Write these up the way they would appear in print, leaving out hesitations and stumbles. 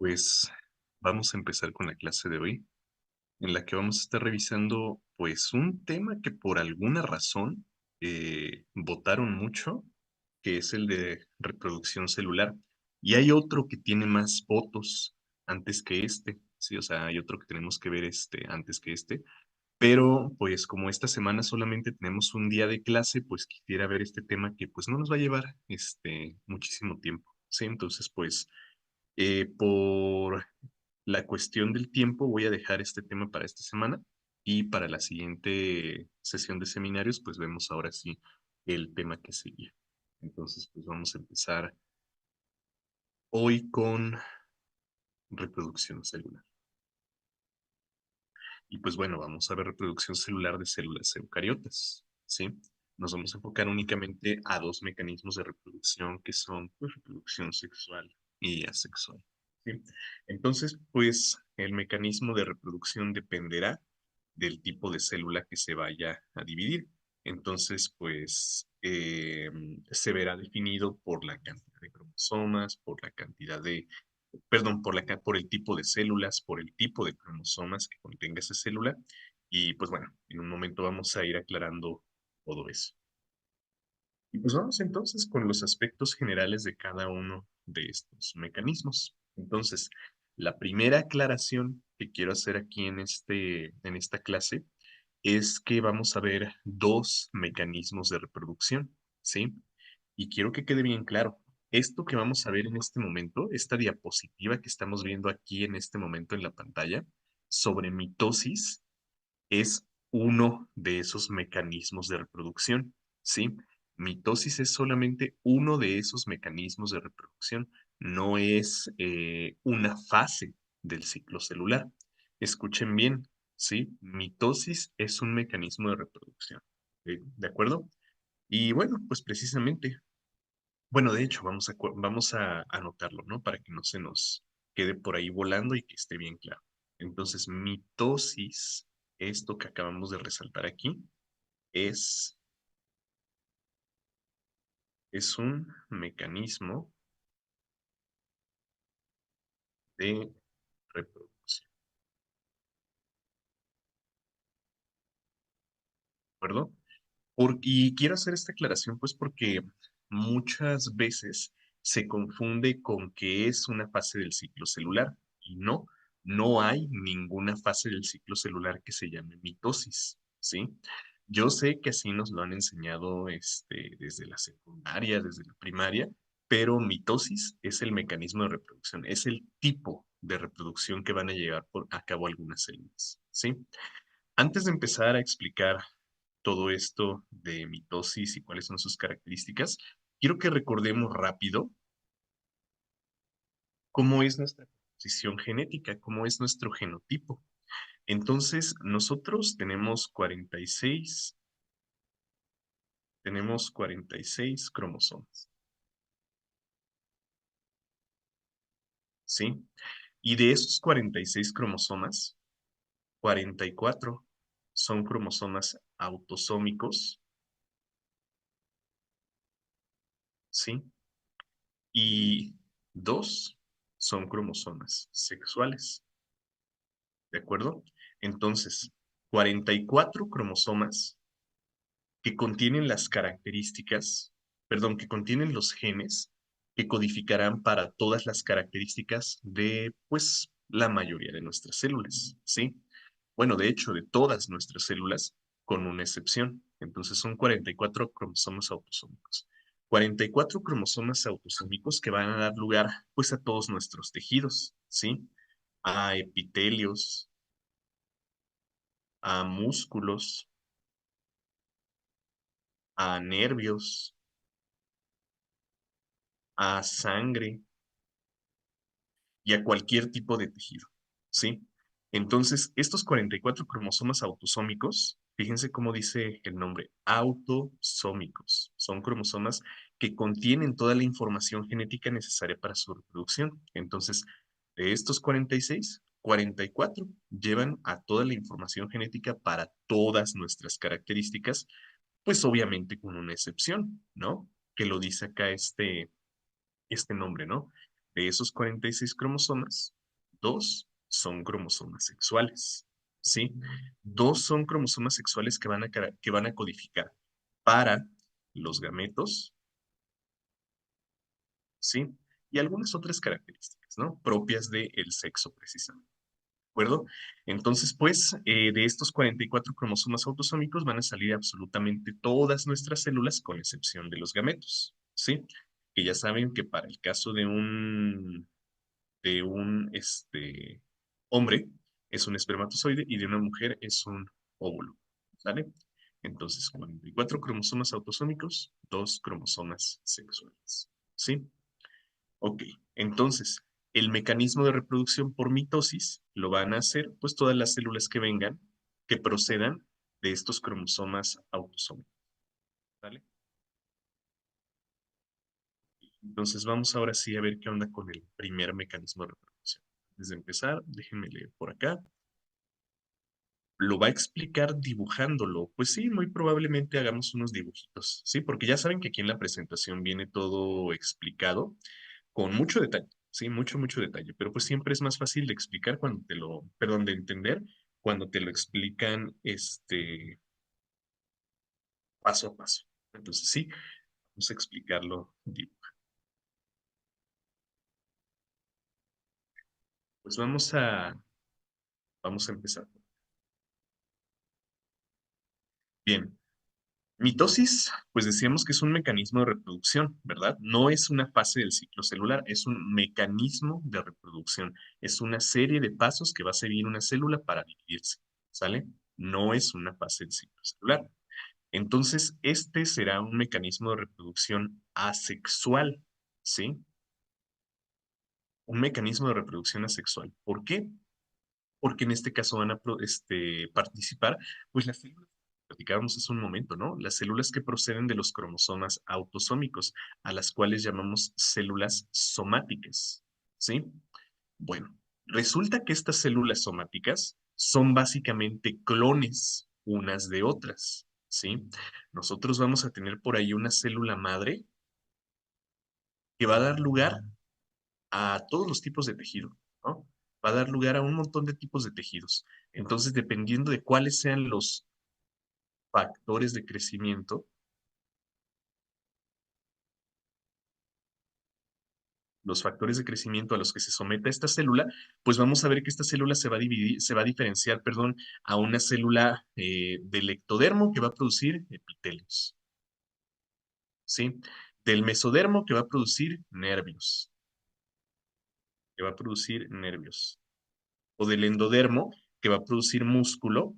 Pues vamos a empezar con la clase de hoy, en la que vamos a estar revisando pues un tema que por alguna razón votaron mucho, que es el de reproducción celular. Y hay otro que tiene más votos antes que este, sí, o sea, hay otro que tenemos que ver antes que este. Pero pues como esta semana solamente tenemos un día de clase, pues quisiera ver este tema que pues no nos va a llevar muchísimo tiempo. Sí, entonces pues por la cuestión del tiempo, voy a dejar este tema para esta semana y para la siguiente sesión de seminarios, pues vemos ahora sí el tema que sigue. Entonces, pues vamos a empezar hoy con reproducción celular. Y pues bueno, vamos a ver reproducción celular de células eucariotas, ¿sí? Nos vamos a enfocar únicamente a dos mecanismos de reproducción que son pues, reproducción sexual y asexual, ¿sí? Entonces, pues el mecanismo de reproducción dependerá del tipo de célula que se vaya a dividir. Entonces, pues se verá definido por la cantidad de cromosomas, por la cantidad de perdón, por el tipo de células, por el tipo de cromosomas que contenga esa célula. Y pues bueno, en un momento vamos a ir aclarando todo eso. Y pues vamos entonces con los aspectos generales de cada uno de estos mecanismos. Entonces, la primera aclaración que quiero hacer aquí en esta clase es que vamos a ver dos mecanismos de reproducción, ¿sí? Y quiero que quede bien claro, esto que vamos a ver en este momento, esta diapositiva que estamos viendo aquí en este momento en la pantalla, sobre mitosis, es uno de esos mecanismos de reproducción, ¿sí? Mitosis es solamente uno de esos mecanismos de reproducción, no es una fase del ciclo celular. Escuchen bien, ¿sí? Mitosis es un mecanismo de reproducción, ¿de acuerdo? Y bueno, pues precisamente, bueno, de hecho, vamos a anotarlo, ¿no? Para que no se nos quede por ahí volando y que esté bien claro. Entonces, mitosis, esto que acabamos de resaltar aquí, es, es un mecanismo de reproducción, ¿de acuerdo? Y quiero hacer esta aclaración, pues, porque muchas veces se confunde con que es una fase del ciclo celular y no, no hay ninguna fase del ciclo celular que se llame mitosis, ¿sí? Yo sé que así nos lo han enseñado desde la secundaria, desde la primaria, pero mitosis es el mecanismo de reproducción, es el tipo de reproducción que van a llevar a cabo algunas células, ¿sí? Antes de empezar a explicar todo esto de mitosis y cuáles son sus características, quiero que recordemos rápido cómo es nuestra composición genética, cómo es nuestro genotipo. Entonces, nosotros tenemos 46 cromosomas, ¿sí? Y de esos 46 cromosomas, 44 son cromosomas autosómicos, ¿sí? Y dos son cromosomas sexuales. ¿De acuerdo? Entonces, 44 cromosomas que contienen las características, perdón, que contienen los genes que codificarán para todas las características de, pues, la mayoría de nuestras células, ¿sí? Bueno, de hecho, de todas nuestras células, con una excepción. Entonces, son 44 cromosomas autosómicos. 44 cromosomas autosómicos que van a dar lugar, pues, a todos nuestros tejidos, ¿sí? A epitelios, a músculos, a nervios, a sangre y a cualquier tipo de tejido, ¿sí? Entonces, estos 44 cromosomas autosómicos, fíjense cómo dice el nombre, autosómicos, son cromosomas que contienen toda la información genética necesaria para su reproducción. Entonces, de estos 46, 44 llevan a toda la información genética para todas nuestras características, pues obviamente con una excepción, ¿no? Que lo dice acá este nombre, ¿no? De esos 46 cromosomas, dos son cromosomas sexuales, ¿sí? Dos son cromosomas sexuales que van a codificar para los gametos, ¿sí? Y algunas otras características, ¿no? Propias del sexo, precisamente. ¿De acuerdo? Entonces, pues, de estos 44 cromosomas autosómicos van a salir absolutamente todas nuestras células, con excepción de los gametos, ¿sí? Que ya saben que para el caso de un hombre es un espermatozoide y de una mujer es un óvulo, ¿vale? Entonces, 44 cromosomas autosómicos, dos cromosomas sexuales, ¿sí? Ok, entonces, el mecanismo de reproducción por mitosis lo van a hacer pues todas las células que vengan, que procedan de estos cromosomas autosómicos, ¿vale? Entonces vamos ahora sí a ver qué onda con el primer mecanismo de reproducción. Antes de empezar, déjenme leer por acá. Lo va a explicar dibujándolo. Pues sí, muy probablemente hagamos unos dibujitos, ¿sí? Porque ya saben que aquí en la presentación viene todo explicado con mucho detalle, sí, mucho, mucho detalle, pero pues siempre es más fácil de explicar perdón, de entender cuando te lo explican, paso a paso. Entonces sí, vamos a explicarlo. Pues vamos a empezar. Bien, mitosis, pues decíamos que es un mecanismo de reproducción, ¿verdad? No es una fase del ciclo celular, es un mecanismo de reproducción. Es una serie de pasos que va a seguir una célula para dividirse, ¿sale? No es una fase del ciclo celular. Entonces, este será un mecanismo de reproducción asexual, ¿sí? Un mecanismo de reproducción asexual. ¿Por qué? Porque en este caso van a participar, pues las células que platicábamos hace un momento, ¿no? Las células que proceden de los cromosomas autosómicos, a las cuales llamamos células somáticas, ¿sí? Bueno, resulta que estas células somáticas son básicamente clones unas de otras, ¿sí? Nosotros vamos a tener por ahí una célula madre que va a dar lugar a todos los tipos de tejido, ¿no? Va a dar lugar a un montón de tipos de tejidos. Entonces, dependiendo de cuáles sean factores de crecimiento, los factores de crecimiento a los que se someta esta célula, pues vamos a ver que esta célula se va a dividir, se va a diferenciar, perdón, a una célula del ectodermo que va a producir epitelios, ¿sí? Del mesodermo que va a producir nervios, o del endodermo que va a producir músculo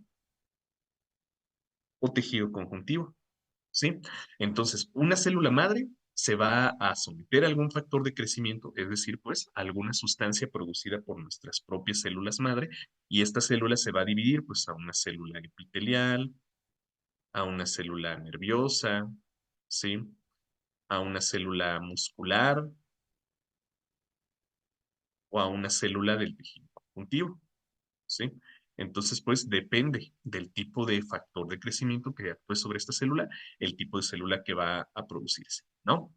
o tejido conjuntivo, ¿sí? Entonces, una célula madre se va a someter a algún factor de crecimiento, es decir, pues alguna sustancia producida por nuestras propias células madre, y esta célula se va a dividir pues a una célula epitelial, a una célula nerviosa, ¿sí? A una célula muscular o a una célula del tejido conjuntivo, ¿sí? Entonces, pues depende del tipo de factor de crecimiento que actúe sobre esta célula, el tipo de célula que va a producirse, ¿no?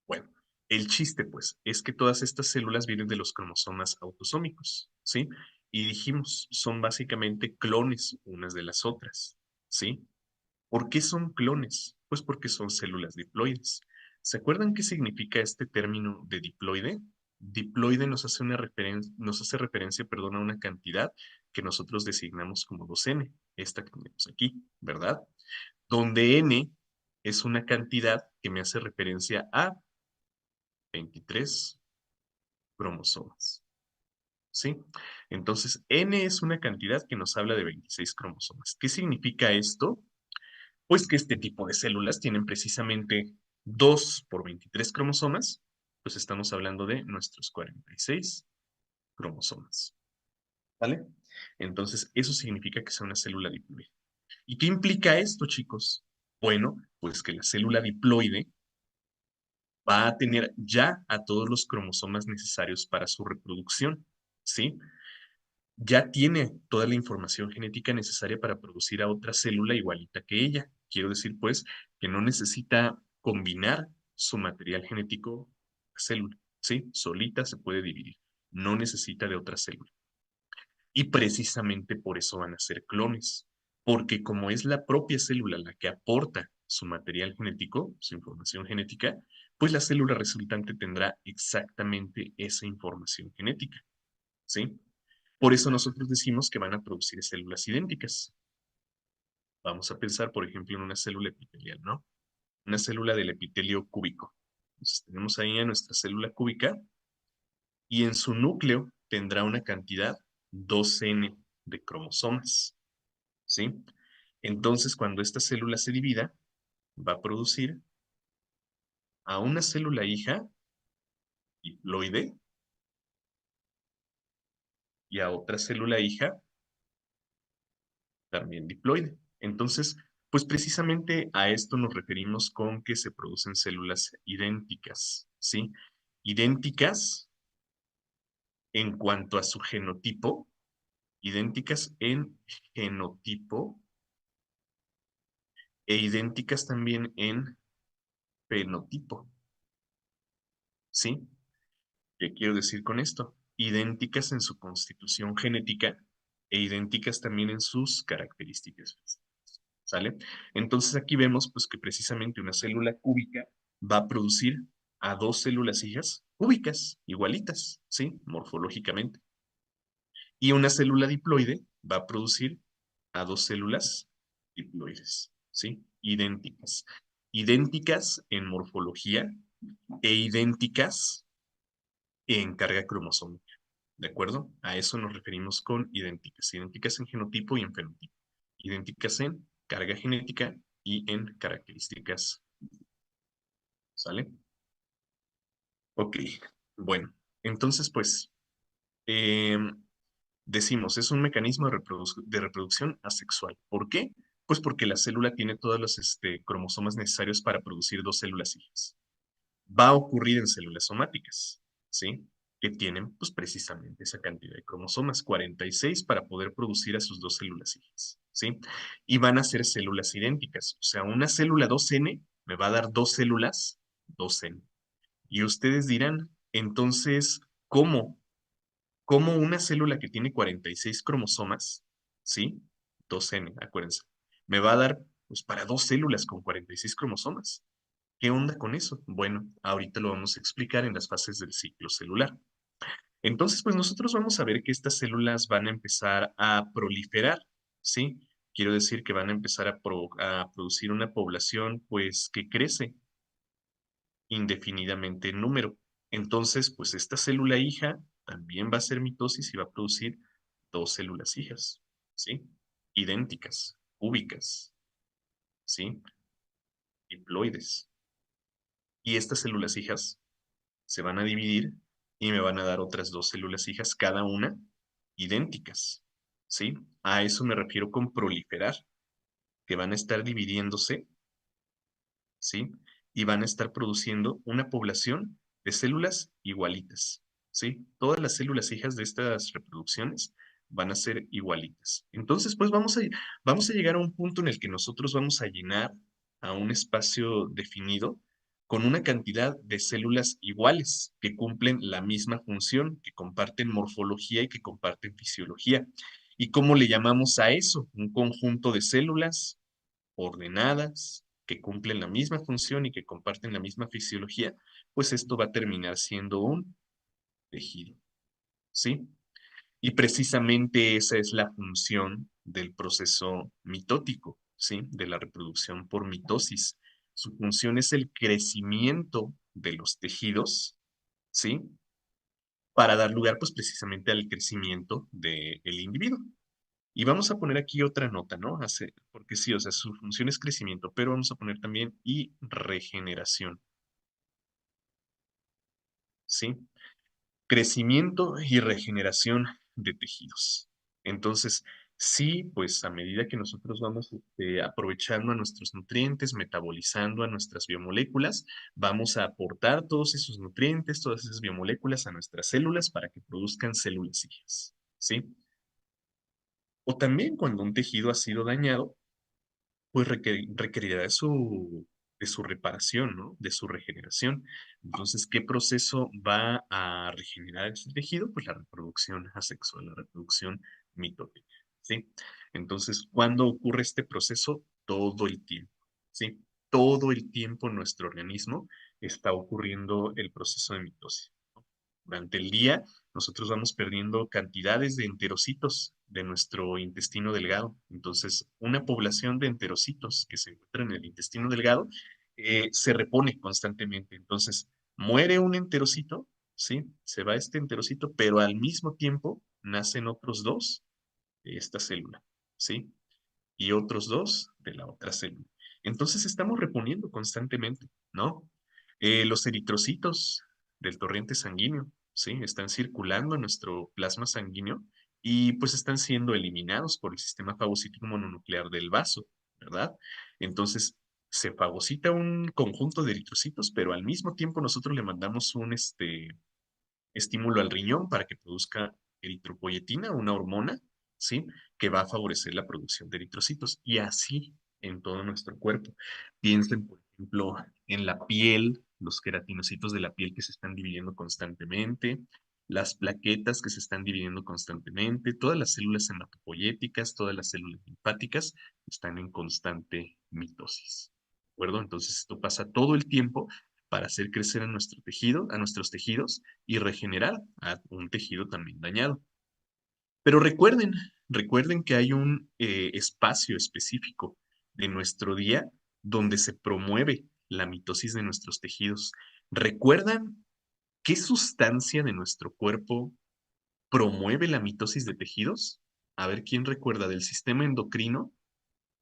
Bueno, el chiste, pues, es que todas estas células vienen de los cromosomas autosómicos, ¿sí? Y dijimos, son básicamente clones unas de las otras, ¿sí? ¿Por qué son clones? Pues porque son células diploides. ¿Se acuerdan qué significa este término de diploide? Diploide nos hace referencia, perdón, a una cantidad que nosotros designamos como 2n, esta que tenemos aquí, ¿verdad? Donde n es una cantidad que me hace referencia a 23 cromosomas, ¿sí? Entonces, n es una cantidad que nos habla de 26 cromosomas. ¿Qué significa esto? Pues que este tipo de células tienen precisamente 2 por 23 cromosomas, pues estamos hablando de nuestros 46 cromosomas, ¿vale? Entonces, eso significa que sea una célula diploide. ¿Y qué implica esto, chicos? Bueno, pues que la célula diploide va a tener ya a todos los cromosomas necesarios para su reproducción, ¿sí? Ya tiene toda la información genética necesaria para producir a otra célula igualita que ella. Quiero decir, pues, que no necesita combinar su material genético a la célula. ¿sí? Solita se puede dividir, no necesita de otra célula. Y precisamente por eso van a ser clones, porque como es la propia célula la que aporta su material genético, su información genética, pues la célula resultante tendrá exactamente esa información genética, ¿sí? Por eso nosotros decimos que van a producir células idénticas. Vamos a pensar, por ejemplo, en una célula epitelial, ¿no? Una célula del epitelio cúbico. Entonces, tenemos ahí a nuestra célula cúbica y en su núcleo tendrá una cantidad 2N de cromosomas, ¿sí? Entonces, cuando esta célula se divida, va a producir a una célula hija diploide y a otra célula hija también diploide. Entonces, pues precisamente a esto nos referimos con que se producen células idénticas, ¿sí? Idénticas en cuanto a su genotipo, idénticas en genotipo e idénticas también en fenotipo, ¿sí? ¿Qué quiero decir con esto? Idénticas en su constitución genética e idénticas también en sus características físicas, ¿sale? Entonces aquí vemos pues que precisamente una célula cúbica va a producir a dos células hijas cúbicas, igualitas, ¿sí? Morfológicamente. Y una célula diploide va a producir a dos células diploides, ¿sí? Idénticas. Idénticas en morfología e idénticas en carga cromosómica, ¿de acuerdo? A eso nos referimos con idénticas. Idénticas en genotipo y en fenotipo. Idénticas en carga genética y en características, ¿sale? Ok, bueno, entonces pues decimos, es un mecanismo de reproducción asexual. ¿Por qué? Pues porque la célula tiene todos los cromosomas necesarios para producir dos células hijas. Va a ocurrir en células somáticas, ¿sí? Que tienen, pues, precisamente esa cantidad de cromosomas, 46, para poder producir a sus dos células hijas, ¿sí? Y van a ser células idénticas. O sea, una célula 2N me va a dar dos células 2N. Y ustedes dirán, entonces, ¿cómo? ¿Cómo una célula que tiene 46 cromosomas, ¿sí? 2N, acuérdense, me va a dar, pues, para dos células con 46 cromosomas. ¿Qué onda con eso? Bueno, ahorita lo vamos a explicar en las fases del ciclo celular. Entonces, pues nosotros vamos a ver que estas células van a empezar a proliferar, ¿sí? Quiero decir que van a empezar a producir una población, pues, que crece indefinidamente en número. Entonces, pues esta célula hija también va a hacer mitosis y va a producir dos células hijas, ¿sí? Idénticas, cúbicas, ¿sí? Diploides. Y estas células hijas se van a dividir y me van a dar otras dos células hijas, cada una idénticas, ¿sí? A eso me refiero con proliferar, que van a estar dividiéndose, ¿sí? Y van a estar produciendo una población de células igualitas, ¿sí? Todas las células hijas de estas reproducciones van a ser igualitas. Entonces, pues vamos a llegar a un punto en el que nosotros vamos a llenar a un espacio definido con una cantidad de células iguales que cumplen la misma función, que comparten morfología y que comparten fisiología. ¿Y cómo le llamamos a eso? Un conjunto de células ordenadas, que cumplen la misma función y que comparten la misma fisiología, pues esto va a terminar siendo un tejido, ¿sí? Y precisamente esa es la función del proceso mitótico, ¿sí? De la reproducción por mitosis. Su función es el crecimiento de los tejidos, ¿sí? Para dar lugar, pues precisamente al crecimiento del individuo. Y vamos a poner aquí otra nota, ¿no? Porque sí, o sea, su función es crecimiento, pero vamos a poner también y regeneración, ¿sí? Crecimiento y regeneración de tejidos. Entonces, sí, pues a medida que nosotros vamos aprovechando a nuestros nutrientes, metabolizando a nuestras biomoléculas, vamos a aportar todos esos nutrientes, todas esas biomoléculas a nuestras células para que produzcan células hijas, ¿sí? O también cuando un tejido ha sido dañado, pues requerirá su de su reparación, ¿no? De su regeneración. Entonces, ¿qué proceso va a regenerar ese tejido? Pues la reproducción asexual, la reproducción mitótica, ¿sí? Entonces, ¿cuándo ocurre este proceso? Todo el tiempo, ¿sí? Todo el tiempo en nuestro organismo está ocurriendo el proceso de mitosis. Durante el día, nosotros vamos perdiendo cantidades de enterocitos de nuestro intestino delgado. Entonces, una población de enterocitos que se encuentra en el intestino delgado se repone constantemente. Entonces, muere un enterocito, ¿sí? Se va este enterocito, pero al mismo tiempo nacen otros dos de esta célula, ¿sí? Y otros dos de la otra célula. Entonces estamos reponiendo constantemente, ¿no? Los eritrocitos del torrente sanguíneo, ¿sí? Están circulando en nuestro plasma sanguíneo y pues están siendo eliminados por el sistema fagocítico mononuclear del vaso, ¿verdad? Entonces se fagocita un conjunto de eritrocitos, pero al mismo tiempo nosotros le mandamos un estímulo al riñón para que produzca eritropoyetina, una hormona, ¿sí? Que va a favorecer la producción de eritrocitos. Y así en todo nuestro cuerpo. Piensen, por ejemplo, en la piel, los queratinocitos de la piel que se están dividiendo constantemente, las plaquetas que se están dividiendo constantemente, todas las células hematopoyéticas, todas las células linfáticas están en constante mitosis. ¿De acuerdo? Entonces esto pasa todo el tiempo para hacer crecer a nuestro tejido, a nuestros tejidos y regenerar a un tejido también dañado. Pero recuerden que hay un espacio específico de nuestro día donde se promueve la mitosis de nuestros tejidos. ¿Recuerdan qué sustancia de nuestro cuerpo promueve la mitosis de tejidos? A ver, ¿quién recuerda del sistema endocrino?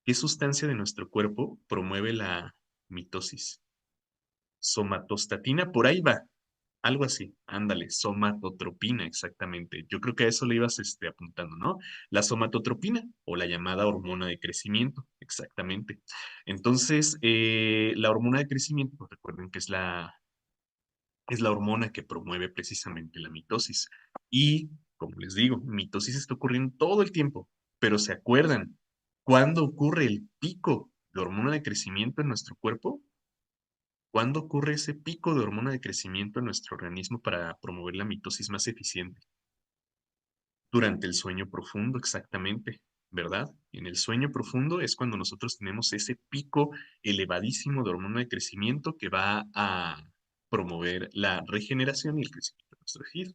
¿Qué sustancia de nuestro cuerpo promueve la mitosis? Somatostatina, por ahí va. Algo así, ándale, somatotropina, exactamente. Yo creo que a eso le ibas apuntando, ¿no? La somatotropina o la llamada hormona de crecimiento, exactamente. Entonces, la hormona de crecimiento, pues recuerden que es la hormona que promueve precisamente la mitosis. Y, como les digo, mitosis está ocurriendo todo el tiempo, pero ¿se acuerdan cuándo ocurre el pico de hormona de crecimiento en nuestro cuerpo? ¿Cuándo ocurre ese pico de hormona de crecimiento en nuestro organismo para promover la mitosis más eficiente? Durante el sueño profundo, exactamente, ¿verdad? En el sueño profundo es cuando nosotros tenemos ese pico elevadísimo de hormona de crecimiento que va a promover la regeneración y el crecimiento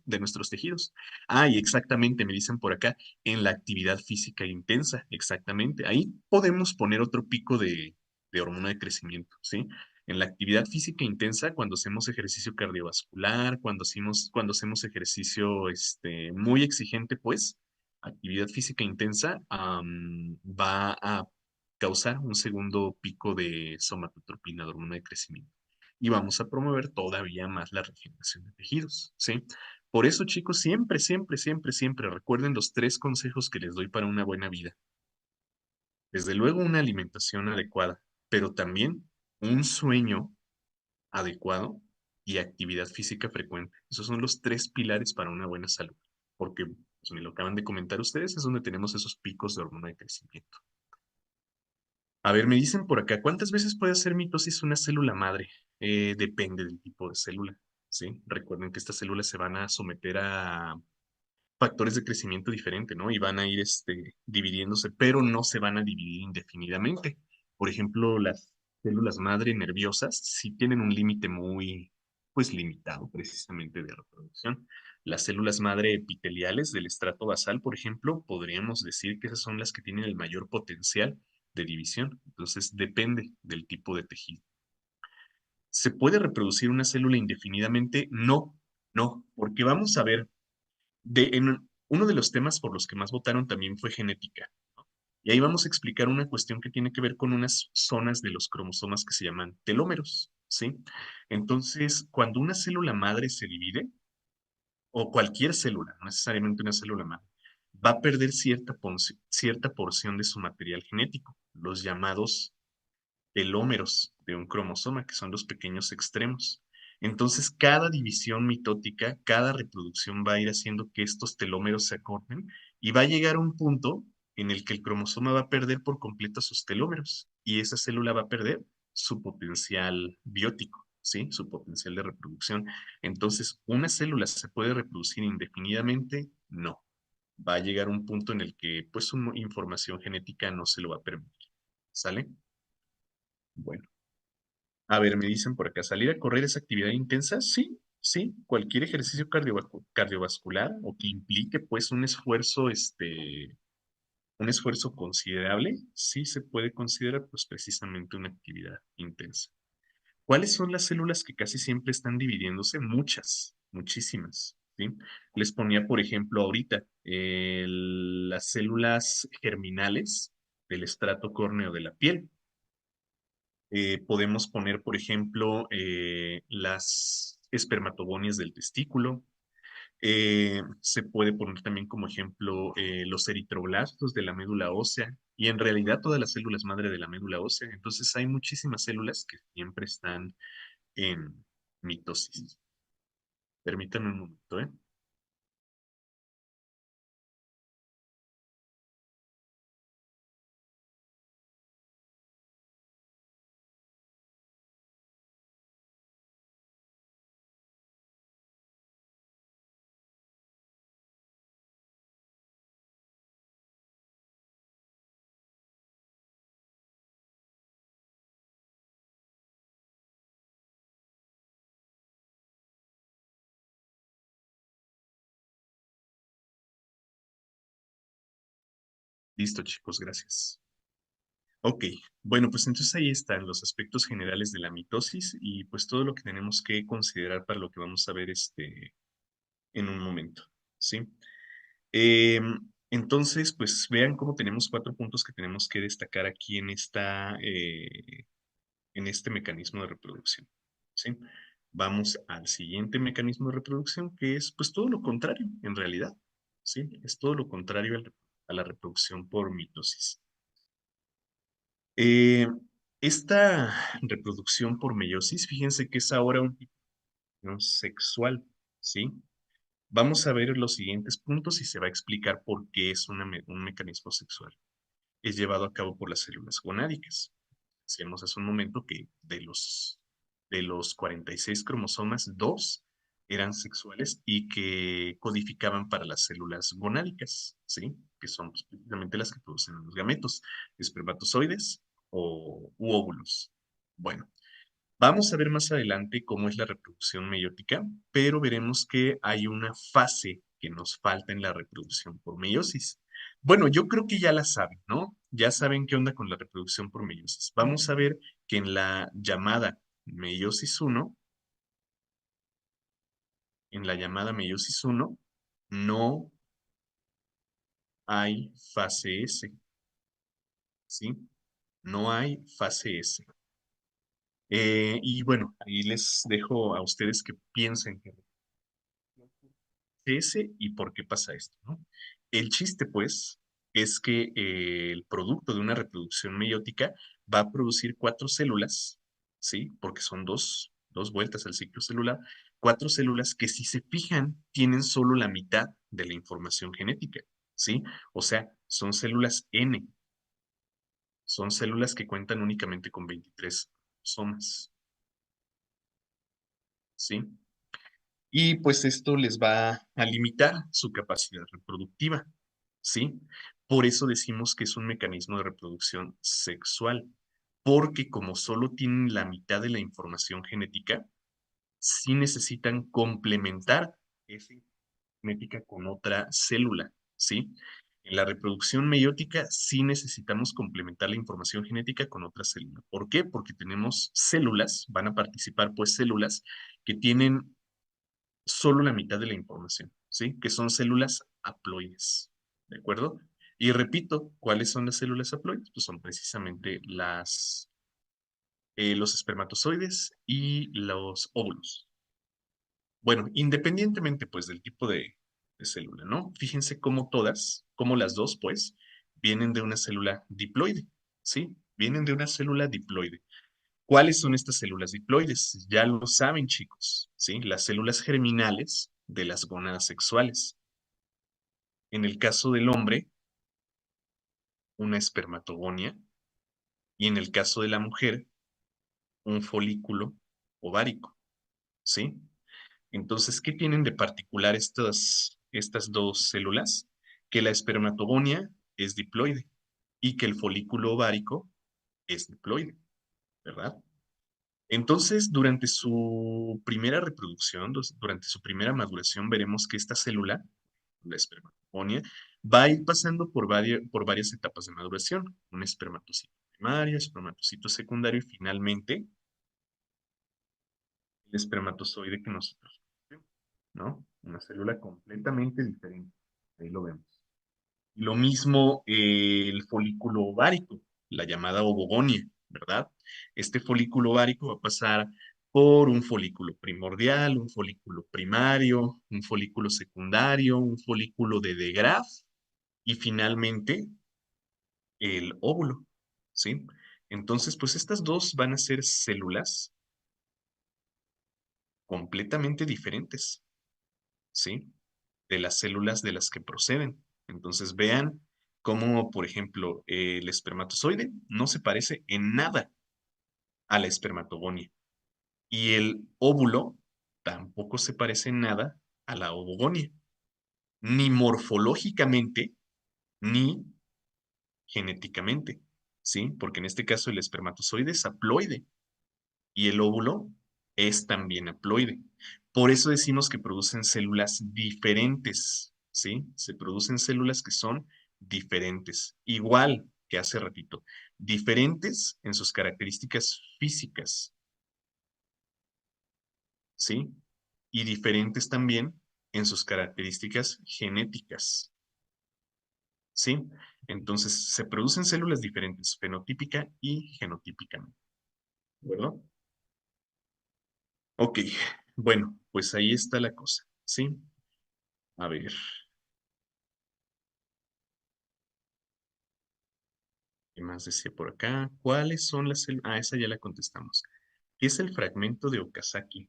de nuestros tejidos. Ah, y exactamente, me dicen por acá, en la actividad física intensa, exactamente. Ahí podemos poner otro pico de hormona de crecimiento, ¿sí? En la actividad física intensa, cuando hacemos ejercicio cardiovascular, cuando hacemos ejercicio muy exigente, pues, actividad física intensa va a causar un segundo pico de somatotropina, de hormona de crecimiento. Y vamos a promover todavía más la regeneración de tejidos, ¿sí? Por eso, chicos, siempre, siempre, siempre, siempre recuerden los 3 consejos que les doy para una buena vida. Desde luego, una alimentación adecuada, pero también un sueño adecuado y actividad física frecuente. Esos son los 3 pilares para una buena salud, porque, pues, me lo acaban de comentar ustedes, es donde tenemos esos picos de hormona de crecimiento. A ver, me dicen por acá, ¿cuántas veces puede hacer mitosis una célula madre? Depende del tipo de célula, ¿sí? Recuerden que estas células se van a someter a factores de crecimiento diferente, ¿no? Y van a ir dividiéndose, pero no se van a dividir indefinidamente. Por ejemplo, las células madre nerviosas sí tienen un límite muy, pues, limitado precisamente de reproducción. Las células madre epiteliales del estrato basal, por ejemplo, podríamos decir que esas son las que tienen el mayor potencial de división. Entonces, depende del tipo de tejido. ¿Se puede reproducir una célula indefinidamente? No, no, porque vamos a ver, uno de los temas por los que más votaron también fue genética. Y ahí vamos a explicar una cuestión que tiene que ver con unas zonas de los cromosomas que se llaman telómeros, ¿sí? Entonces, cuando una célula madre se divide, o cualquier célula, no necesariamente una célula madre, va a perder cierta porción de su material genético, los llamados telómeros de un cromosoma, que son los pequeños extremos. Entonces, cada división mitótica, cada reproducción va a ir haciendo que estos telómeros se acorten y va a llegar a un punto en el que el cromosoma va a perder por completo sus telómeros y esa célula va a perder su potencial biótico, ¿sí? Su potencial de reproducción. Entonces, ¿una célula se puede reproducir indefinidamente? No. Va a llegar un punto en el que, pues, su información genética no se lo va a permitir. ¿Sale? Bueno. A ver, me dicen por acá, ¿salir a correr es actividad intensa? Sí, sí. Cualquier ejercicio cardiovascular o que implique, pues, un esfuerzo considerable, sí se puede considerar, pues, precisamente una actividad intensa. ¿Cuáles son las células que casi siempre están dividiéndose? Muchas, muchísimas, ¿sí? Les ponía, por ejemplo, ahorita, las células germinales del estrato córneo de la piel. Podemos poner, por ejemplo, las espermatogonias del testículo. Se puede poner también como ejemplo los eritroblastos de la médula ósea y en realidad todas las células madre de la médula ósea. Entonces hay muchísimas células que siempre están en mitosis. Permítanme un momento, ¿eh? Listo, chicos, gracias. Ok, bueno, pues entonces ahí están los aspectos generales de la mitosis y pues todo lo que tenemos que considerar para lo que vamos a ver en un momento, ¿sí? Entonces, pues vean cómo tenemos cuatro puntos que tenemos que destacar aquí en este mecanismo de reproducción, ¿sí? Vamos al siguiente mecanismo de reproducción, que es pues todo lo contrario, en realidad, ¿sí? Es todo lo contrario a la reproducción por mitosis. Eh, esta reproducción por meiosis, fíjense que es ahora un tipo ¿no? sexual, ¿sí? Vamos a ver los siguientes puntos y se va a explicar por qué es un mecanismo sexual. Es llevado a cabo por las células gonádicas. Decíamos hace un momento que de los 46 cromosomas, dos eran sexuales y que codificaban para las células gonádicas, ¿sí? Que son pues, precisamente las que producen los gametos, espermatozoides u óvulos. Bueno, vamos a ver más adelante cómo es la reproducción meiótica, pero veremos que hay una fase que nos falta en la reproducción por meiosis. Bueno, yo creo que ya la saben, ¿no? Ya saben qué onda con la reproducción por meiosis. Vamos a ver que en la llamada meiosis uno, no hay fase S, ¿sí? No hay fase S. Y bueno, ahí les dejo a ustedes que piensen que ese y por qué pasa esto, ¿no? El chiste, pues, es que el producto de una reproducción meiótica va a producir cuatro células, ¿sí? Porque son dos vueltas al ciclo celular, cuatro células que si se fijan tienen solo la mitad de la información genética, ¿sí? O sea, son células N, son células que cuentan únicamente con 23 somas, ¿sí? Y pues esto les va a limitar su capacidad reproductiva, ¿sí? Por eso decimos que es un mecanismo de reproducción sexual, porque como solo tienen la mitad de la información genética, sí necesitan complementar esa genética con otra célula, ¿sí? En la reproducción meiótica sí necesitamos complementar la información genética con otra célula. ¿Por qué? Porque tenemos células, van a participar pues células que tienen solo la mitad de la información, ¿sí? Que son células haploides, ¿de acuerdo? Y repito, ¿cuáles son las células haploides? Pues son precisamente los espermatozoides y los óvulos. Bueno, independientemente pues del tipo de célula, ¿no? Fíjense cómo todas, cómo las dos pues, vienen de una célula diploide, ¿sí? Vienen de una célula diploide. ¿Cuáles son estas células diploides? Ya lo saben, chicos, ¿sí? Las células germinales de las gónadas sexuales. En el caso del hombre, una espermatogonia, y en el caso de la mujer, un folículo ovárico, ¿sí? Entonces, ¿qué tienen de particular estas dos células? Que la espermatogonia es diploide y que el folículo ovárico es diploide, ¿verdad? Entonces, durante su primera reproducción, durante su primera maduración, veremos que esta célula, la espermatogonia, va a ir pasando por varias etapas de maduración. Un espermatocito primario, espermatocito secundario y finalmente el espermatozoide que nosotros conocemos, ¿no? Una célula completamente diferente. Ahí lo vemos. Y lo mismo el folículo ovárico, la llamada ovogonia, ¿verdad? Este folículo ovárico va a pasar por un folículo primordial, un folículo primario, un folículo secundario, un folículo de De Graaf y finalmente el óvulo, ¿sí? Entonces, pues estas dos van a ser células completamente diferentes, ¿sí? De las células de las que proceden. Entonces vean cómo, por ejemplo, el espermatozoide no se parece en nada a la espermatogonia y el óvulo tampoco se parece en nada a la ovogonia, ni morfológicamente ni genéticamente, ¿sí? Porque en este caso el espermatozoide es haploide y el óvulo es también haploide. Por eso decimos que producen células diferentes, ¿sí? Se producen células que son diferentes, igual que hace ratito, diferentes en sus características físicas, ¿sí? Y diferentes también en sus características genéticas, ¿sí? Entonces, se producen células diferentes, fenotípica y genotípicamente, ¿verdad? Ok, bueno, pues ahí está la cosa, ¿sí? A ver, ¿qué más decía por acá? ¿Cuáles son las células? Ah, esa ya la contestamos. ¿Qué es el fragmento de Okazaki?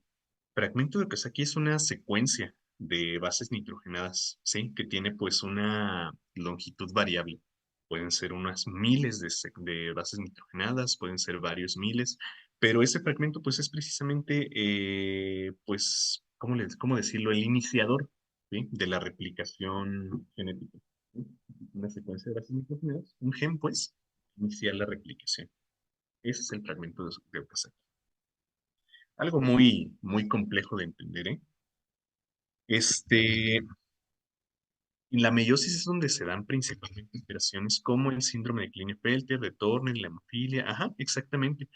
Fragmento de Okazaki es una secuencia de bases nitrogenadas, ¿sí? Que tiene pues una longitud variable. Pueden ser unas miles de bases nitrogenadas, pueden ser varios miles, pero ese fragmento pues es precisamente, pues, ¿cómo decirlo? El iniciador, ¿sí? De la replicación genética, ¿sí? Una secuencia de bases nitrogenadas, un gen pues, inicia la replicación. Ese es el fragmento de Okazaki. Algo muy, muy complejo de entender, ¿eh? En la meiosis es donde se dan principalmente alteraciones como el síndrome de Klinefelter, de Turner, la hemofilia, ajá, exactamente,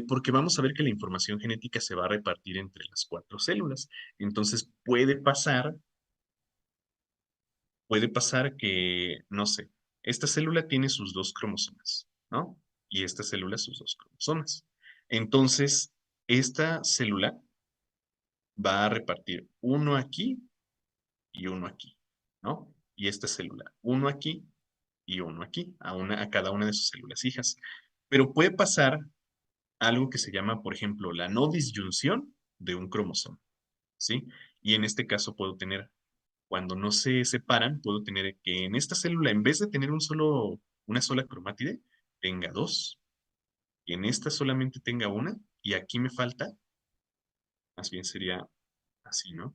porque vamos a ver que la información genética se va a repartir entre las cuatro células. Entonces puede pasar que, no sé, esta célula tiene sus dos cromosomas, ¿no? Y esta célula sus dos cromosomas. Entonces, esta célula va a repartir uno aquí y uno aquí, ¿no? Y esta célula, uno aquí y uno aquí, a cada una de sus células hijas. Pero puede pasar algo que se llama, por ejemplo, la no disyunción de un cromosoma, ¿sí? Y en este caso puedo tener, cuando no se separan, puedo tener que en esta célula, en vez de tener una sola cromátide, tenga dos, y en esta solamente tenga una, y aquí me falta, más bien sería así, ¿no?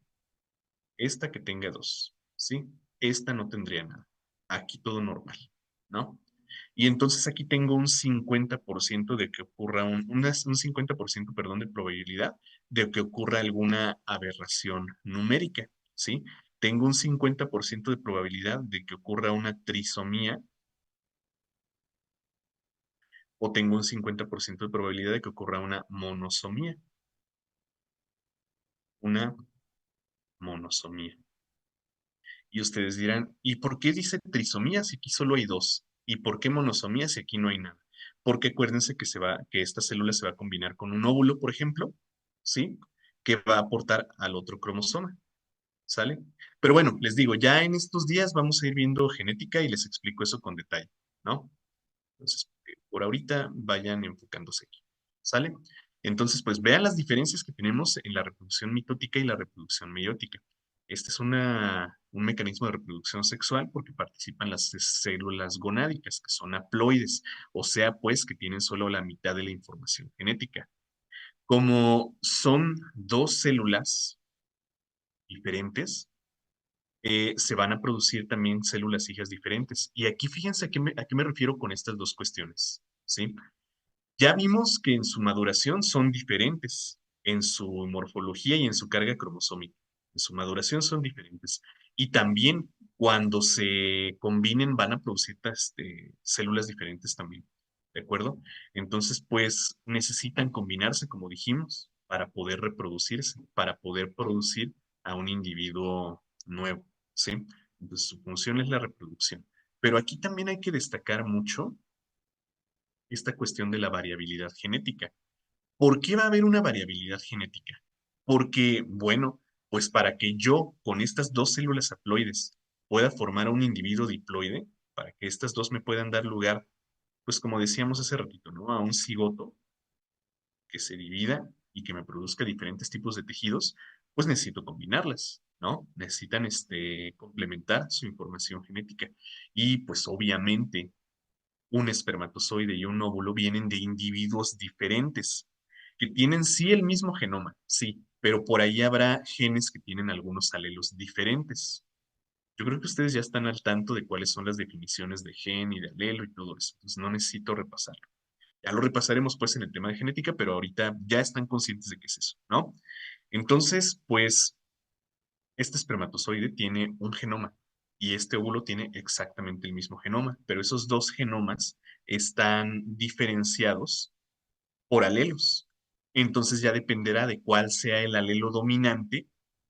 Esta que tenga dos, ¿sí? Esta no tendría nada. Aquí todo normal, ¿no? Y entonces aquí tengo un 50% de que ocurra un 50%, perdón, de probabilidad de que ocurra alguna aberración numérica, ¿sí? Tengo un 50% de probabilidad de que ocurra una trisomía o tengo un 50% de probabilidad de que ocurra una monosomía. Una monosomía. Y ustedes dirán, ¿y por qué dice trisomía si aquí solo hay dos? ¿Y por qué monosomía si aquí no hay nada? Porque acuérdense que esta célula se va a combinar con un óvulo, por ejemplo, ¿sí? Que va a aportar al otro cromosoma, ¿sale? Pero bueno, les digo, ya en estos días vamos a ir viendo genética y les explico eso con detalle, ¿no? Entonces, por ahorita vayan enfocándose aquí, ¿sale? Entonces, pues vean las diferencias que tenemos en la reproducción mitótica y la reproducción meiótica. Este es un mecanismo de reproducción sexual porque participan las células gonádicas, que son haploides, o sea, pues que tienen solo la mitad de la información genética, Como son dos células diferentes, se van a producir también células hijas diferentes. Y aquí fíjense a qué me refiero con estas dos cuestiones, ¿sí? Ya vimos que en su maduración son diferentes, en su morfología y en su carga cromosómica. En su maduración son diferentes. Y también cuando se combinen van a producir células diferentes también. ¿De acuerdo? Entonces, pues necesitan combinarse, como dijimos, para poder reproducirse, para poder producir a un individuo nuevo, ¿sí? Entonces, su función es la reproducción. Pero aquí también hay que destacar mucho esta cuestión de la variabilidad genética. ¿Por qué va a haber una variabilidad genética? Porque, bueno, pues para que yo con estas dos células haploides pueda formar a un individuo diploide, para que estas dos me puedan dar lugar, pues como decíamos hace ratito, ¿no? A un cigoto que se divida y que me produzca diferentes tipos de tejidos, pues necesito combinarlas, ¿no? Necesitan complementar su información genética. Y pues obviamente un espermatozoide y un óvulo vienen de individuos diferentes, que tienen sí el mismo genoma, sí, pero por ahí habrá genes que tienen algunos alelos diferentes. Yo creo que ustedes ya están al tanto de cuáles son las definiciones de gen y de alelo y todo eso, entonces no necesito repasarlo. Ya lo repasaremos pues en el tema de genética, pero ahorita ya están conscientes de qué es eso, ¿no? Entonces, pues este espermatozoide tiene un genoma y este óvulo tiene exactamente el mismo genoma, pero esos dos genomas están diferenciados por alelos. Entonces ya dependerá de cuál sea el alelo dominante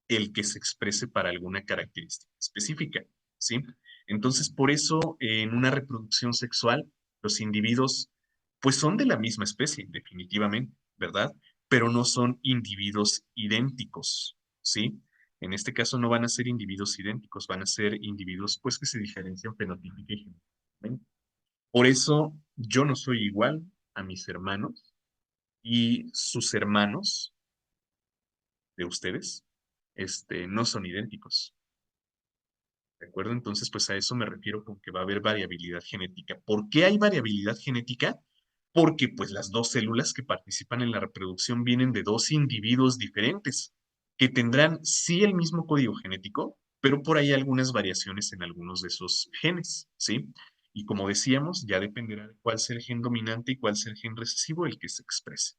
el que se exprese para alguna característica específica, ¿sí? Entonces, por eso en una reproducción sexual, los individuos, pues son de la misma especie, definitivamente, ¿verdad? Pero no son individuos idénticos, ¿sí? En este caso no van a ser individuos idénticos, van a ser individuos, pues, que se diferencian fenotípica y genéticamente. Por eso yo no soy igual a mis hermanos y sus hermanos de ustedes, no son idénticos. ¿De acuerdo? Entonces, pues a eso me refiero con que va a haber variabilidad genética. ¿Por qué hay variabilidad genética? Porque pues las dos células que participan en la reproducción vienen de dos individuos diferentes, que tendrán sí el mismo código genético, pero por ahí algunas variaciones en algunos de esos genes, ¿sí? Y como decíamos, ya dependerá de cuál sea el gen dominante y cuál sea el gen recesivo el que se exprese.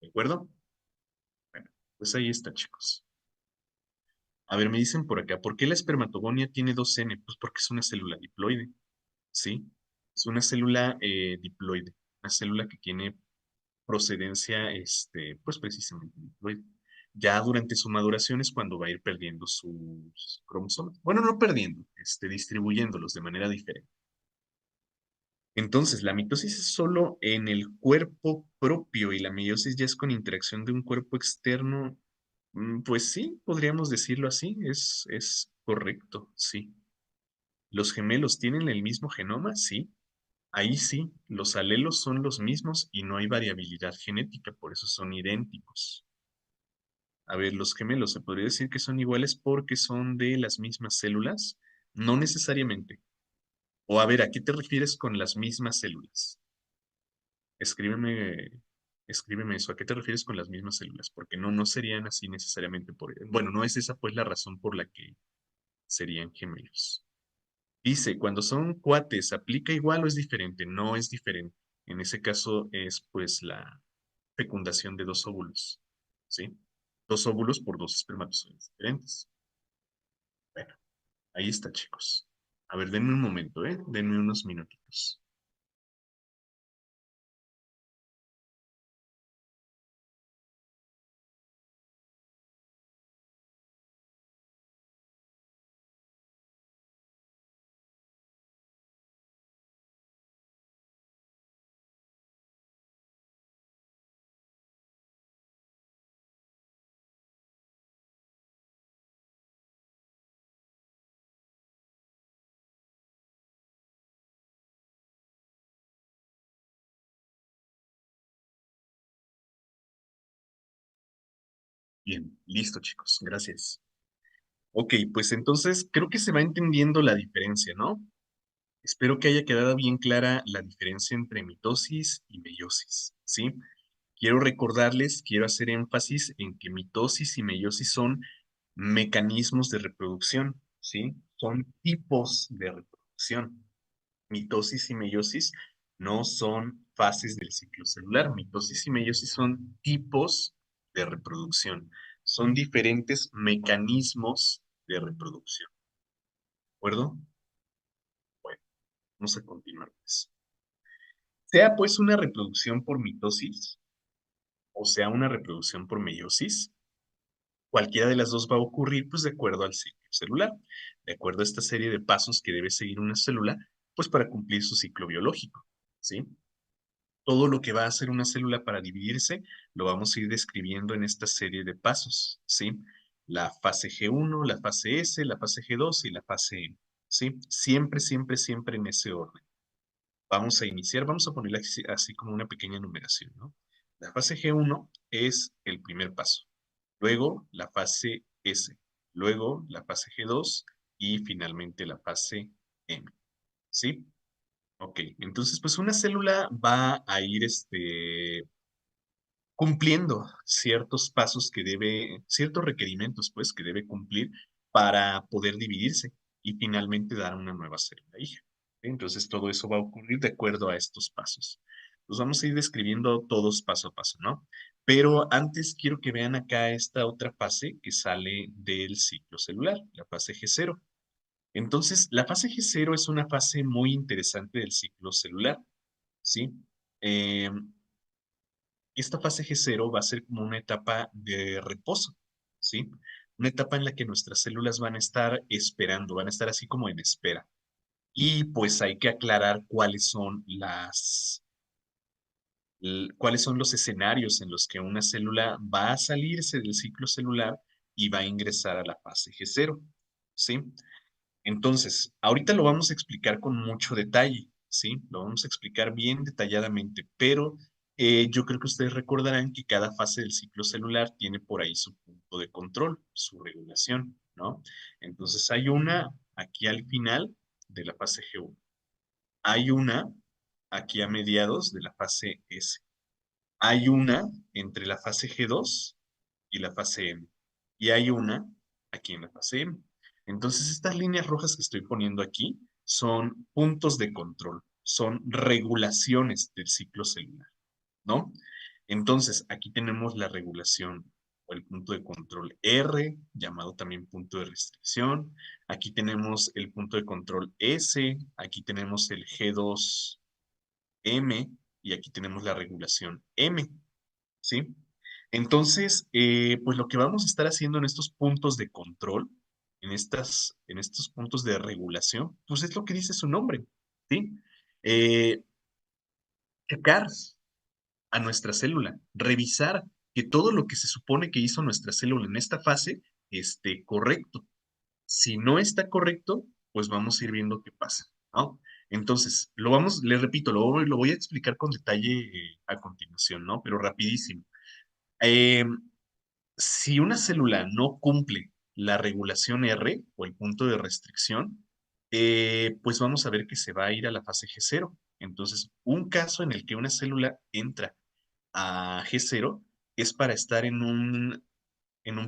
¿De acuerdo? Bueno, pues ahí está, chicos. A ver, me dicen por acá, ¿por qué la espermatogonia tiene dos N? Pues porque es una célula diploide, ¿sí? Es una célula diploide, una célula que tiene procedencia, pues precisamente diploide. Ya durante su maduración es cuando va a ir perdiendo sus cromosomas. Bueno, no perdiendo, distribuyéndolos de manera diferente. Entonces, la mitosis es solo en el cuerpo propio y la meiosis ya es con interacción de un cuerpo externo. Pues sí, podríamos decirlo así, es correcto, sí. ¿Los gemelos tienen el mismo genoma? Sí. Ahí sí, los alelos son los mismos y no hay variabilidad genética, por eso son idénticos. A ver, los gemelos, ¿se podría decir que son iguales porque son de las mismas células? No necesariamente. O a ver, ¿a qué te refieres con las mismas células? Escríbeme, escríbeme eso. ¿A qué te refieres con las mismas células? Porque no serían así necesariamente bueno, no es esa pues la razón por la que serían gemelos. Dice, cuando son cuates, ¿aplica igual o es diferente? No es diferente. En ese caso es pues la fecundación de dos óvulos, ¿sí? Dos óvulos por dos espermatozoides diferentes. Bueno, ahí está, chicos. A ver, denme un momento, ¿eh? Denme unos minutitos. Bien, listo, chicos. Gracias. Ok, pues entonces creo que se va entendiendo la diferencia, ¿no? Espero que haya quedado bien clara la diferencia entre mitosis y meiosis, ¿sí? Quiero recordarles, quiero hacer énfasis en que mitosis y meiosis son mecanismos de reproducción, ¿sí? Son tipos de reproducción. Mitosis y meiosis no son fases del ciclo celular. Mitosis y meiosis son tipos de reproducción. Son diferentes mecanismos de reproducción. ¿De acuerdo? Bueno, vamos a continuar, pues. Sea pues una reproducción por mitosis o sea una reproducción por meiosis, cualquiera de las dos va a ocurrir pues de acuerdo al ciclo celular, de acuerdo a esta serie de pasos que debe seguir una célula pues para cumplir su ciclo biológico, ¿sí? Todo lo que va a hacer una célula para dividirse lo vamos a ir describiendo en esta serie de pasos, ¿sí? La fase G1, la fase S, la fase G2 y la fase M, ¿sí? Siempre, siempre, siempre en ese orden. Vamos a iniciar, vamos a ponerle así como una pequeña numeración, ¿no? La fase G1 es el primer paso, luego la fase S, luego la fase G2 y finalmente la fase M, ¿sí? Ok, entonces pues una célula va a ir cumpliendo ciertos pasos que debe, ciertos requerimientos pues que debe cumplir para poder dividirse y finalmente dar una nueva célula hija. Entonces todo eso va a ocurrir de acuerdo a estos pasos. Los vamos a ir describiendo todos paso a paso, ¿no? Pero antes quiero que vean acá esta otra fase que sale del ciclo celular, la fase G0. Entonces, la fase G0 es una fase muy interesante del ciclo celular, ¿sí? Eh, esta fase G0 va a ser como una etapa de reposo, ¿sí? Una etapa en la que nuestras células van a estar esperando, van a estar así como en espera. Y pues hay que aclarar cuáles son los escenarios en los que una célula va a salirse del ciclo celular y va a ingresar a la fase G0, ¿sí? Entonces, ahorita lo vamos a explicar con mucho detalle, ¿sí? Lo vamos a explicar bien detalladamente, pero yo creo que ustedes recordarán que cada fase del ciclo celular tiene por ahí su punto de control, su regulación, ¿no? Entonces, hay una aquí al final de la fase G1. Hay una aquí a mediados de la fase S. Hay una entre la fase G2 y la fase M. Y hay una aquí en la fase M. Entonces, estas líneas rojas que estoy poniendo aquí son puntos de control, son regulaciones del ciclo celular, ¿no? Entonces, aquí tenemos la regulación o el punto de control R, llamado también punto de restricción. Aquí tenemos el punto de control S, aquí tenemos el G2M y aquí tenemos la regulación M. ¿Sí? Entonces, pues lo que vamos a estar haciendo en estos puntos de control, en estos puntos de regulación, pues es lo que dice su nombre, ¿sí? Eh, checar a nuestra célula, revisar que todo lo que se supone que hizo nuestra célula en esta fase esté correcto. Si no está correcto, pues vamos a ir viendo qué pasa, ¿no? Entonces, les repito, lo voy a explicar con detalle a continuación, ¿no? Pero rapidísimo. Eh, si una célula no cumple la regulación R o el punto de restricción, pues vamos a ver que se va a ir a la fase G0. Entonces, un caso en el que una célula entra a G0 es para estar en un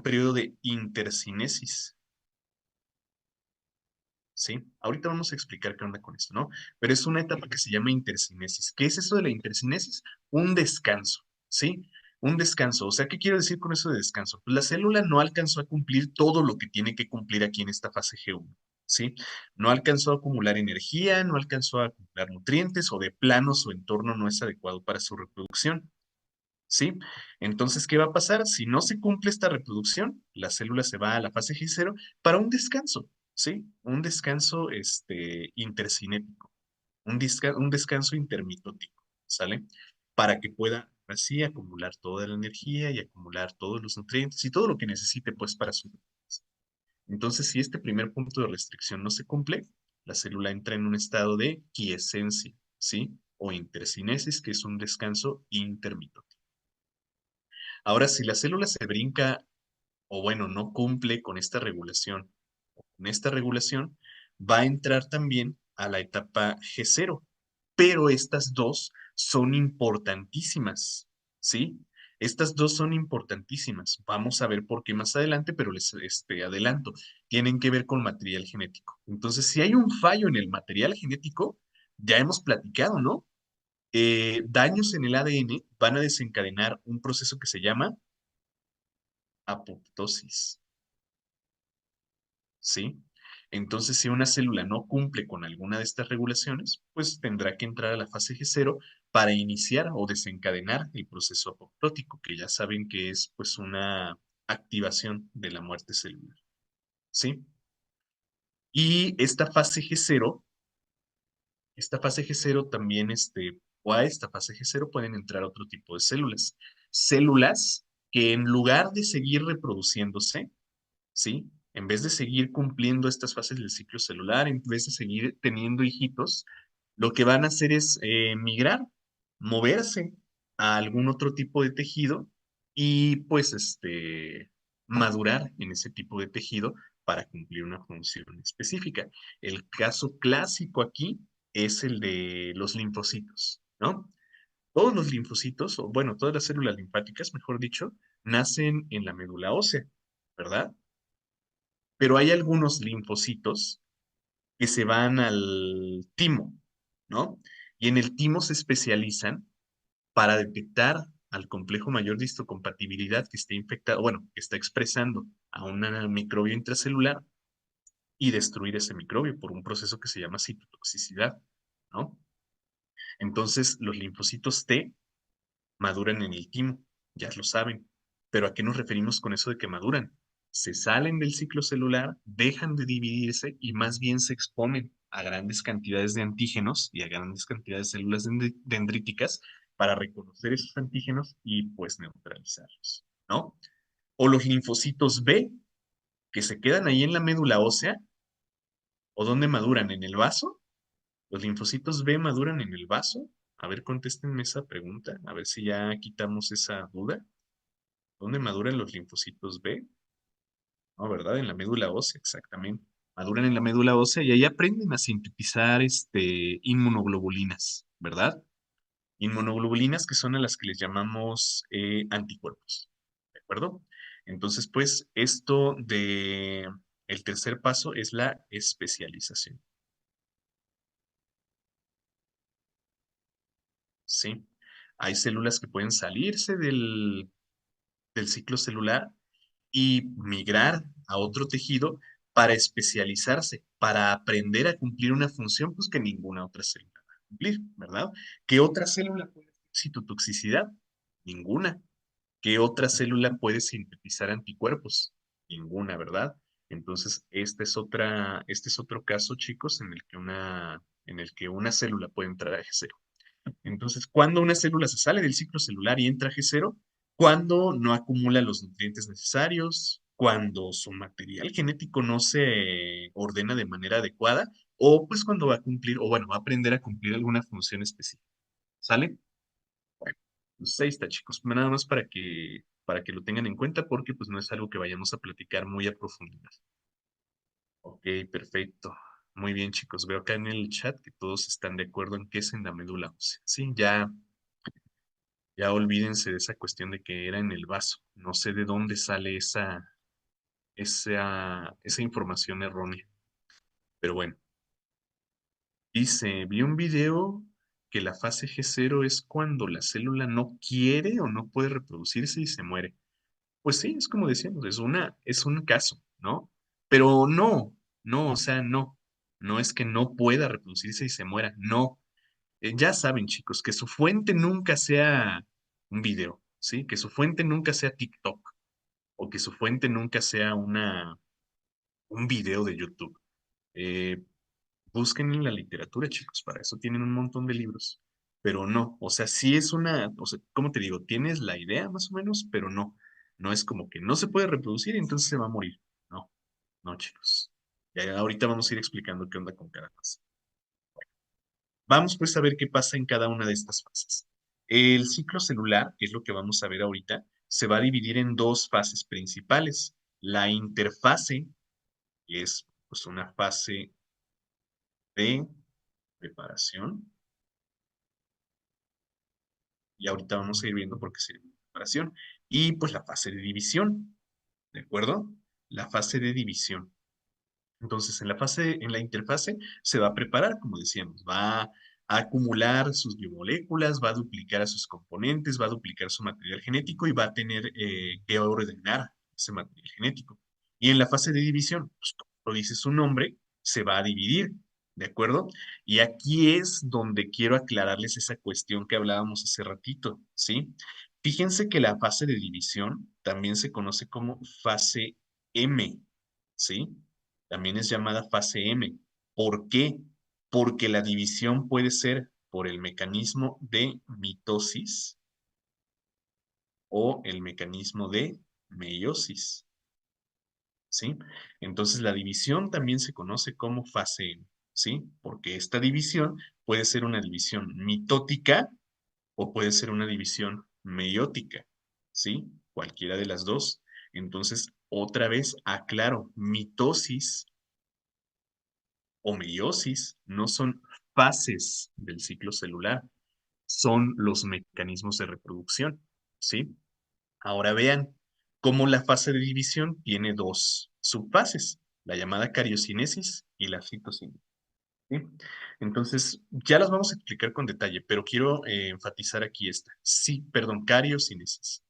periodo de intercinesis, ¿sí? Ahorita vamos a explicar qué onda con esto, ¿no? Pero es una etapa que se llama intercinesis. ¿Qué es eso de la intercinesis? Un descanso, ¿sí? Un descanso. O sea, ¿qué quiero decir con eso de descanso? Pues la célula no alcanzó a cumplir todo lo que tiene que cumplir aquí en esta fase G1, ¿sí? No alcanzó a acumular energía, no alcanzó a acumular nutrientes o de plano su entorno no es adecuado para su reproducción. ¿Sí? Entonces, ¿qué va a pasar? Si no se cumple esta reproducción, la célula se va a la fase G0 para un descanso, ¿sí? Un descanso intercinético, un descanso intermitótico, ¿sale? Para que pueda así acumular toda la energía y acumular todos los nutrientes y todo lo que necesite, pues, para su reproducción. Entonces, si este primer punto de restricción no se cumple, la célula entra en un estado de quiescencia, ¿sí? O intercinesis, que es un descanso intermitente. Ahora, si la célula se brinca o bueno, no cumple con esta regulación, va a entrar también a la etapa G0, pero estas dos son importantísimas, ¿sí? Estas dos son importantísimas. Vamos a ver por qué más adelante, pero les adelanto. Tienen que ver con material genético. Entonces, si hay un fallo en el material genético, ya hemos platicado, ¿no? Daños en el ADN van a desencadenar un proceso que se llama apoptosis, ¿sí? Entonces, si una célula no cumple con alguna de estas regulaciones, pues tendrá que entrar a la fase G0 para iniciar o desencadenar el proceso apoptótico, que ya saben que es pues una activación de la muerte celular, ¿sí? Y esta fase G0 también, o a esta fase G0 pueden entrar otro tipo de células. Células que en lugar de seguir reproduciéndose, ¿sí? En vez de seguir cumpliendo estas fases del ciclo celular, en vez de seguir teniendo hijitos, lo que van a hacer es migrar, moverse a algún otro tipo de tejido y pues madurar en ese tipo de tejido para cumplir una función específica. El caso clásico aquí es el de los linfocitos, ¿no? Todos los linfocitos, o bueno, todas las células linfáticas, mejor dicho, nacen en la médula ósea, ¿verdad? Pero hay algunos linfocitos que se van al timo, ¿no? Y en el timo se especializan para detectar al complejo mayor de histocompatibilidad que esté infectado, bueno, que está expresando a un microbio intracelular y destruir ese microbio por un proceso que se llama citotoxicidad, ¿no? Entonces, los linfocitos T maduran en el timo, ya lo saben. Pero ¿a qué nos referimos con eso de que maduran? Se salen del ciclo celular, dejan de dividirse y más bien se exponen a grandes cantidades de antígenos y a grandes cantidades de células dendríticas para reconocer esos antígenos y pues neutralizarlos, ¿no? O los linfocitos B, que se quedan ahí en la médula ósea, o dónde maduran, en el vaso. Los linfocitos B maduran en el vaso. A ver, contéstenme esa pregunta, a ver si ya quitamos esa duda. ¿Dónde maduran los linfocitos B? No, ¿verdad? En la médula ósea, exactamente. Maduran en la médula ósea y ahí aprenden a sintetizar inmunoglobulinas, ¿verdad? Inmunoglobulinas que son a las que les llamamos anticuerpos, ¿de acuerdo? Entonces, pues, el tercer paso es la especialización, ¿sí? Hay células que pueden salirse del ciclo celular y migrar a otro tejido para especializarse, para aprender a cumplir una función pues que ninguna otra célula va a cumplir, ¿verdad? ¿Qué otra célula puede hacer citotoxicidad? Ninguna. ¿Qué otra célula puede sintetizar anticuerpos? Ninguna, ¿verdad? Entonces, este es otro caso, chicos, en el que una célula puede entrar a G0. Entonces, cuando una célula se sale del ciclo celular y entra a G0, cuando no acumula los nutrientes necesarios, cuando su material genético no se ordena de manera adecuada, o pues cuando va a cumplir, o bueno, va a aprender a cumplir alguna función específica. ¿Sale? Bueno, pues ahí está, chicos. Nada más para que lo tengan en cuenta, porque pues no es algo que vayamos a platicar muy a profundidad. Ok, perfecto. Muy bien, chicos. Veo acá en el chat que todos están de acuerdo en que es en la médula ósea. Sí, ya olvídense de esa cuestión de que era en el vaso. No sé de dónde sale esa información errónea. Pero bueno, dice, vi un video que la fase G0 es cuando la célula no quiere o no puede reproducirse y se muere. Pues sí, es como decíamos, es un caso, ¿no? Pero no, o sea, no. No es que no pueda reproducirse y se muera, no. Ya saben, chicos, que su fuente nunca sea un video, ¿sí? Que su fuente nunca sea TikTok o que su fuente nunca sea un video de YouTube. Eh, Busquen en la literatura, chicos, para eso tienen un montón de libros. Pero no, o sea, sí es o sea, ¿cómo te digo? Tienes la idea más o menos, pero no. No es como que no se puede reproducir y entonces se va a morir. No, no, chicos. Ya ahorita vamos a ir explicando qué onda con cada cosa. Vamos pues a ver qué pasa en cada una de estas fases. El ciclo celular, que es lo que vamos a ver ahorita, se va a dividir en dos fases principales. La interfase, que es pues una fase de preparación, Y ahorita vamos a ir viendo por qué sería una separación. Y pues la fase de división, ¿de acuerdo? La fase de división. Entonces, en la interfase se va a preparar, como decíamos, va a acumular sus biomoléculas, va a duplicar a sus componentes, va a duplicar su material genético y va a tener que ordenar ese material genético. Y en la fase de división, pues como lo dice su nombre, se va a dividir, ¿de acuerdo? Y aquí es donde quiero aclararles esa cuestión que hablábamos hace ratito, ¿sí? Fíjense que la fase de división también se conoce como fase M, ¿sí? También es llamada fase M. ¿Por qué? Porque la división puede ser por el mecanismo de mitosis o el mecanismo de meiosis, ¿sí? Entonces la división también se conoce como fase M, ¿sí? Porque esta división puede ser una división mitótica o puede ser una división meiótica, ¿sí? Cualquiera de las dos. Entonces, otra vez aclaro, mitosis o meiosis no son fases del ciclo celular, son los mecanismos de reproducción, ¿sí? Ahora vean cómo la fase de división tiene dos subfases, la llamada cariocinesis y la citocinesis, ¿sí? Entonces, ya las vamos a explicar con detalle, pero quiero enfatizar aquí esta. Sí, perdón, cariocinesis.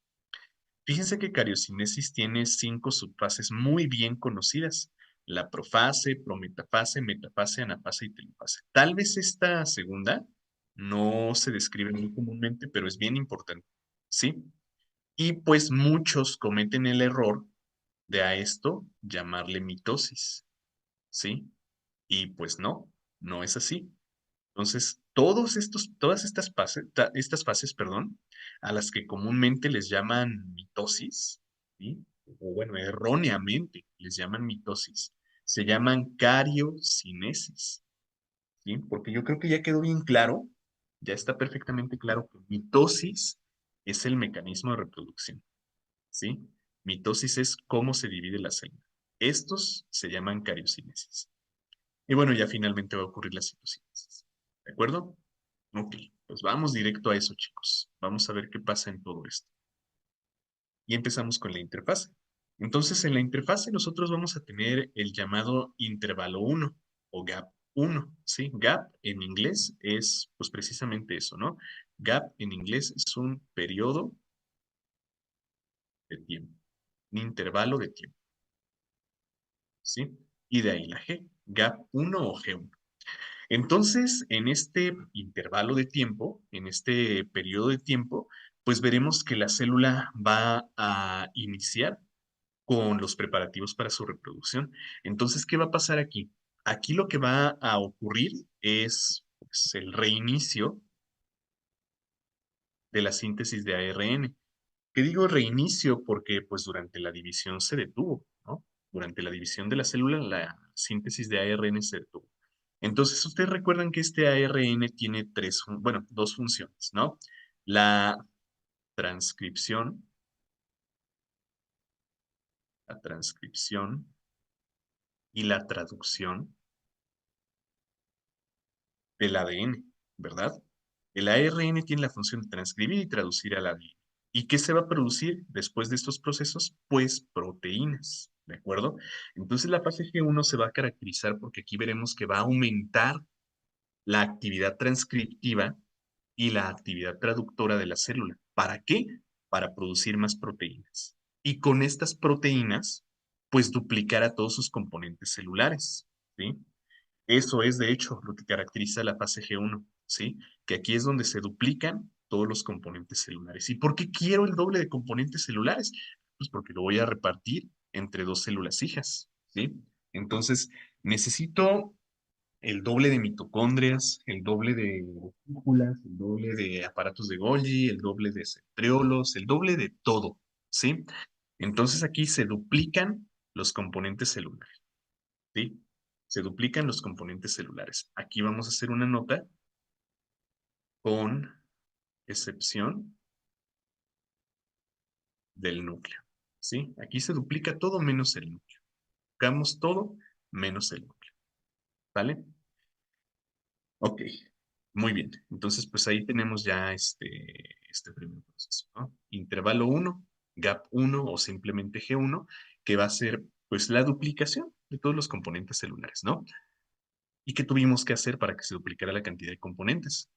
Fíjense que cariocinesis tiene 5 subfases muy bien conocidas. La profase, prometafase, metafase, anafase y telofase. Tal vez esta segunda no se describe muy comúnmente, pero es bien importante, ¿sí? Y pues muchos cometen el error de a esto llamarle mitosis, ¿sí? Y pues no, no es así. Entonces, todas estas fases, perdón, a las que comúnmente les llaman mitosis, ¿sí? O bueno, erróneamente les llaman mitosis, se llaman cariocinesis, ¿sí? Porque yo creo que ya quedó bien claro, ya está perfectamente claro que mitosis es el mecanismo de reproducción, ¿sí? Mitosis es cómo se divide la célula. Estos se llaman cariocinesis. Y bueno, ya finalmente va a ocurrir la citocinesis. ¿De acuerdo? Ok, pues vamos directo a eso, chicos. Vamos a ver qué pasa en todo esto. Y empezamos con la interfase. Entonces, en la interfase nosotros vamos a tener el llamado intervalo 1 o gap 1, ¿sí? Gap en inglés es pues precisamente eso, ¿no? Gap en inglés es un periodo de tiempo, un intervalo de tiempo, ¿sí? Y de ahí la G, gap 1 o G1. Entonces, en este intervalo de tiempo, en este periodo de tiempo, pues veremos que la célula va a iniciar con los preparativos para su reproducción. Entonces, ¿qué va a pasar aquí? Aquí lo que va a ocurrir es pues, el reinicio de la síntesis de ARN. ¿Qué digo reinicio? Porque pues durante la división se detuvo, ¿no? Durante la división de la célula, la síntesis de ARN se detuvo. Entonces, ustedes recuerdan que este ARN tiene bueno, dos funciones, ¿no? La transcripción, la transcripción y la traducción del ADN, ¿verdad? El ARN tiene la función de transcribir y traducir al ADN. ¿Y qué se va a producir después de estos procesos? Pues proteínas, ¿de acuerdo? Entonces la fase G1 se va a caracterizar porque aquí veremos que va a aumentar la actividad transcriptiva y la actividad traductora de la célula. ¿Para qué? Para producir más proteínas. Y con estas proteínas, pues duplicar a todos sus componentes celulares, ¿sí? Eso es, de hecho, lo que caracteriza la fase G1, ¿sí? Que aquí es donde se duplican todos los componentes celulares. ¿Y por qué quiero el doble de componentes celulares? Pues porque lo voy a repartir entre dos células hijas, ¿sí? Entonces, necesito el doble de mitocondrias, el doble de cúpulas, el doble de aparatos de Golgi, el doble de centriolos, el doble de todo, ¿sí? Entonces aquí se duplican los componentes celulares, ¿sí? Se duplican los componentes celulares. Aquí vamos a hacer una nota con excepción del núcleo, ¿sí? Aquí se duplica todo menos el núcleo. Duplicamos todo menos el núcleo, ¿vale? Ok, muy bien. Entonces, pues ahí tenemos ya este primer proceso, ¿no? Intervalo uno, gap uno o simplemente G1, que va a ser pues la duplicación de todos los componentes celulares, ¿no? ¿Y qué tuvimos que hacer para que se duplicara la cantidad de componentes?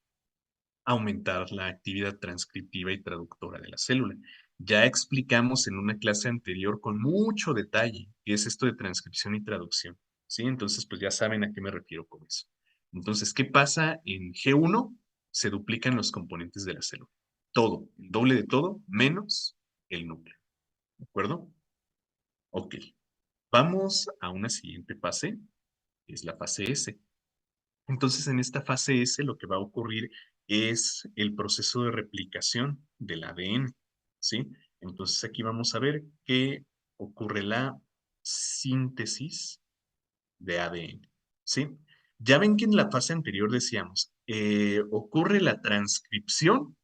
Aumentar la actividad transcriptiva y traductora de la célula. Ya explicamos en una clase anterior con mucho detalle qué es esto de transcripción y traducción, ¿sí? Entonces, pues ya saben a qué me refiero con eso. Entonces, ¿qué pasa en G1? Se duplican los componentes de la célula. Todo, el doble de todo, menos el núcleo. ¿De acuerdo? Ok. Vamos a una siguiente fase, que es la fase S. Entonces, en esta fase S lo que va a ocurrir es el proceso de replicación del ADN, ¿sí? Entonces, aquí vamos a ver que ocurre la síntesis de ADN, ¿sí? Ya ven que en la fase anterior decíamos, ocurre la transcripción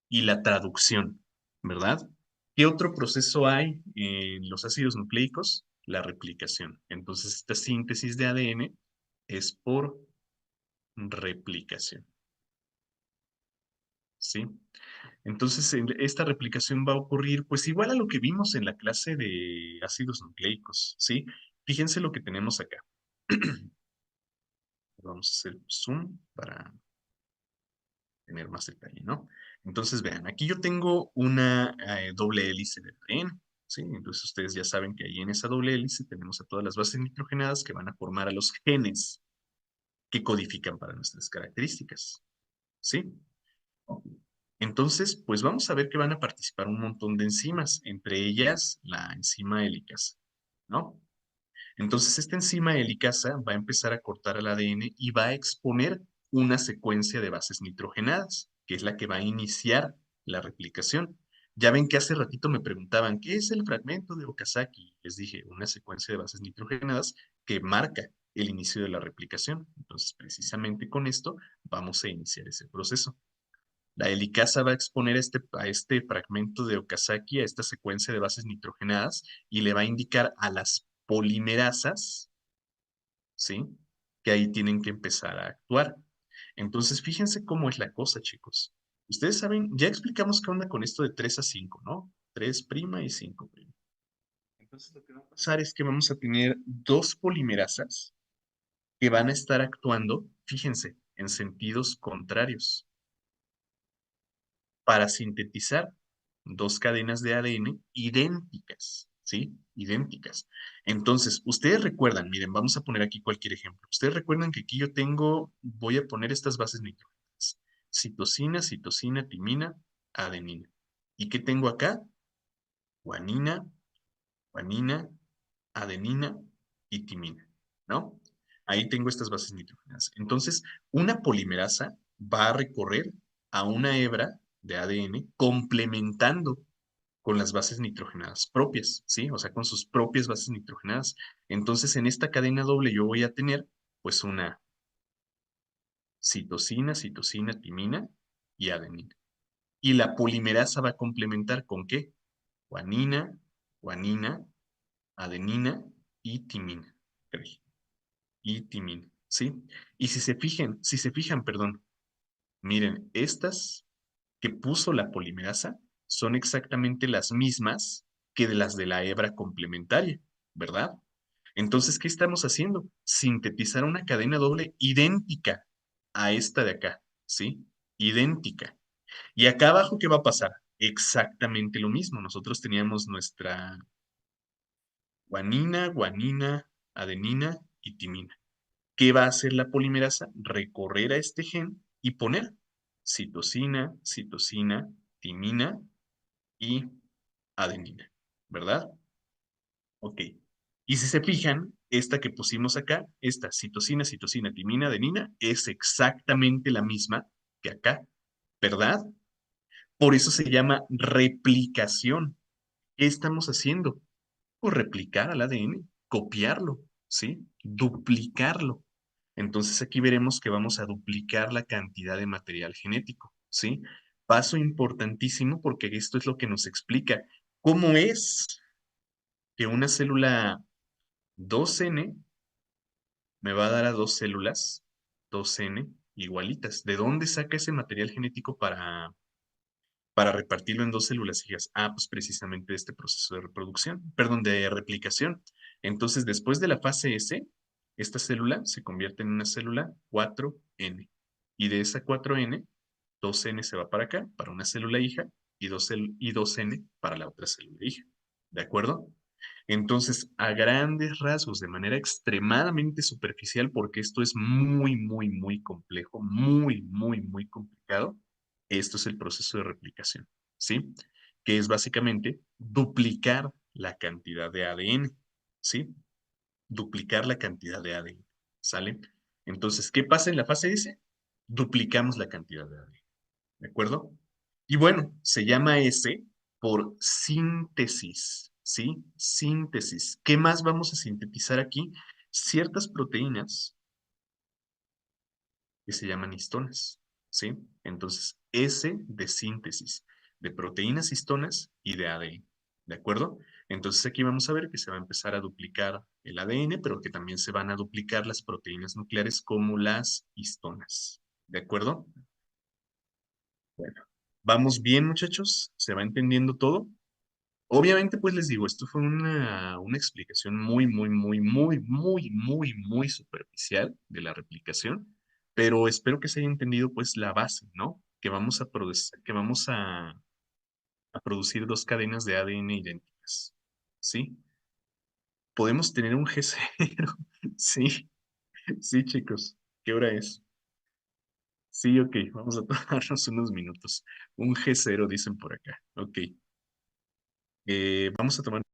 y la traducción, ¿verdad? ¿Qué otro proceso hay en los ácidos nucleicos? La replicación. Entonces, esta síntesis de ADN es por replicación, ¿sí? Entonces, esta replicación va a ocurrir, pues igual a lo que vimos en la clase de ácidos nucleicos, ¿sí? Fíjense lo que tenemos acá. Vamos a hacer zoom para tener más detalle, ¿no? Entonces, vean, aquí yo tengo una doble hélice de ADN, ¿sí? Entonces, ustedes ya saben que ahí en esa doble hélice tenemos a todas las bases nitrogenadas que van a formar a los genes que codifican para nuestras características, ¿sí? Entonces, pues vamos a ver que van a participar un montón de enzimas, entre ellas la enzima helicasa, ¿no? Entonces, esta enzima helicasa va a empezar a cortar el ADN y va a exponer una secuencia de bases nitrogenadas, que es la que va a iniciar la replicación. Ya ven que hace ratito me preguntaban, ¿qué es el fragmento de Okazaki? Les dije, una secuencia de bases nitrogenadas que marca el inicio de la replicación. Entonces, precisamente con esto vamos a iniciar ese proceso. La helicasa va a exponer a este fragmento de Okazaki, a esta secuencia de bases nitrogenadas, y le va a indicar a las polimerasas, ¿sí? Que ahí tienen que empezar a actuar. Entonces, fíjense cómo es la cosa, chicos. Ustedes saben, ya explicamos qué onda con esto de 3 a 5, ¿no? 3' y 5'. Entonces, lo que va a pasar es que vamos a tener dos polimerasas que van a estar actuando, fíjense, en sentidos contrarios, para sintetizar dos cadenas de ADN idénticas, ¿sí? Idénticas. Entonces, ustedes recuerdan, miren, vamos a poner aquí cualquier ejemplo. Ustedes recuerdan que aquí yo tengo, voy a poner estas bases nitrogenadas. Citosina, citosina, timina, adenina. ¿Y qué tengo acá? Guanina, guanina, adenina y timina, ¿no? Ahí tengo estas bases nitrogenadas. Entonces, una polimerasa va a recorrer a una hebra de ADN complementando con las bases nitrogenadas propias, ¿sí? O sea, con sus propias bases nitrogenadas. Entonces, en esta cadena doble yo voy a tener, pues, una citosina, citosina, timina y adenina. Y la polimerasa va a complementar ¿con qué? Guanina, guanina, adenina y timina. Ok, y timina, ¿sí? Y si se fijan, perdón, miren, estas que puso la polimerasa son exactamente las mismas que de las de la hebra complementaria, ¿verdad? Entonces, ¿qué estamos haciendo? Sintetizar una cadena doble idéntica a esta de acá, ¿sí? Idéntica. Y acá abajo, ¿qué va a pasar? Exactamente lo mismo. Nosotros teníamos nuestra guanina, guanina, adenina y timina. ¿Qué va a hacer la polimerasa? Recorrer a este gen y poner citosina, citosina, timina y adenina, ¿verdad? Ok. Y si se fijan, esta que pusimos acá, esta citosina, citosina, timina, adenina, es exactamente la misma que acá, ¿verdad? Por eso se llama replicación. ¿Qué estamos haciendo? Pues replicar al ADN, copiarlo, ¿sí? Duplicarlo. Entonces aquí veremos que vamos a duplicar la cantidad de material genético, ¿sí? Paso importantísimo porque esto es lo que nos explica cómo es que una célula 2N me va a dar a dos células 2N igualitas. ¿De dónde saca ese material genético para repartirlo en dos células hijas. Ah, pues precisamente este proceso de reproducción, perdón, de replicación. Entonces, después de la fase S, esta célula se convierte en una célula 4N. Y de esa 4N, 2N se va para acá, para una célula hija, y 2N para la otra célula hija. ¿De acuerdo? Entonces, a grandes rasgos, de manera extremadamente superficial, porque esto es muy, muy, muy complejo, muy, muy, muy complicado, esto es el proceso de replicación, ¿sí? Que es básicamente duplicar la cantidad de ADN, ¿sí? Duplicar la cantidad de ADN, ¿sale? Entonces, ¿qué pasa en la fase S? Duplicamos la cantidad de ADN. ¿De acuerdo? Y bueno, se llama S por síntesis, ¿sí? Síntesis. ¿Qué más vamos a sintetizar aquí? Ciertas proteínas que se llaman histonas, ¿sí? Entonces, S de síntesis de proteínas histonas y de ADN, ¿de acuerdo? Entonces aquí vamos a ver que se va a empezar a duplicar el ADN, pero que también se van a duplicar las proteínas nucleares como las histonas, ¿de acuerdo? Bueno, ¿vamos bien, muchachos? ¿Se va entendiendo todo? Obviamente, pues les digo, esto fue una explicación muy, muy, muy, muy, muy, muy, muy superficial de la replicación, pero espero que se haya entendido pues la base, ¿no? Que vamos a producir, a producir dos cadenas de ADN idénticas, ¿sí? Podemos tener un G0, sí, sí, chicos. ¿Qué hora es? Sí, ok, vamos a tomarnos unos minutos. Un G0 dicen por acá. Ok. Vamos a tomar